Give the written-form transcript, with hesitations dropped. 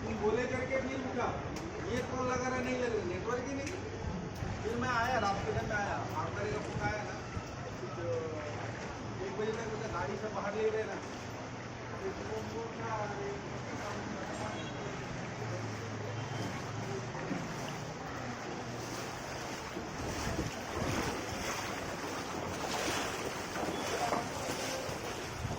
तुम बोले करके फिर उठा, ये कॉल लगा रहा नहीं लग रहा, नेटवर्क ही नहीं। फिर मैं आया, हॉस्पिटल में आया, आकर का फोन आया ना, कुछ 1 बजे तक मुझे गाड़ी से बाहर ले गए ना, फिर वो क्या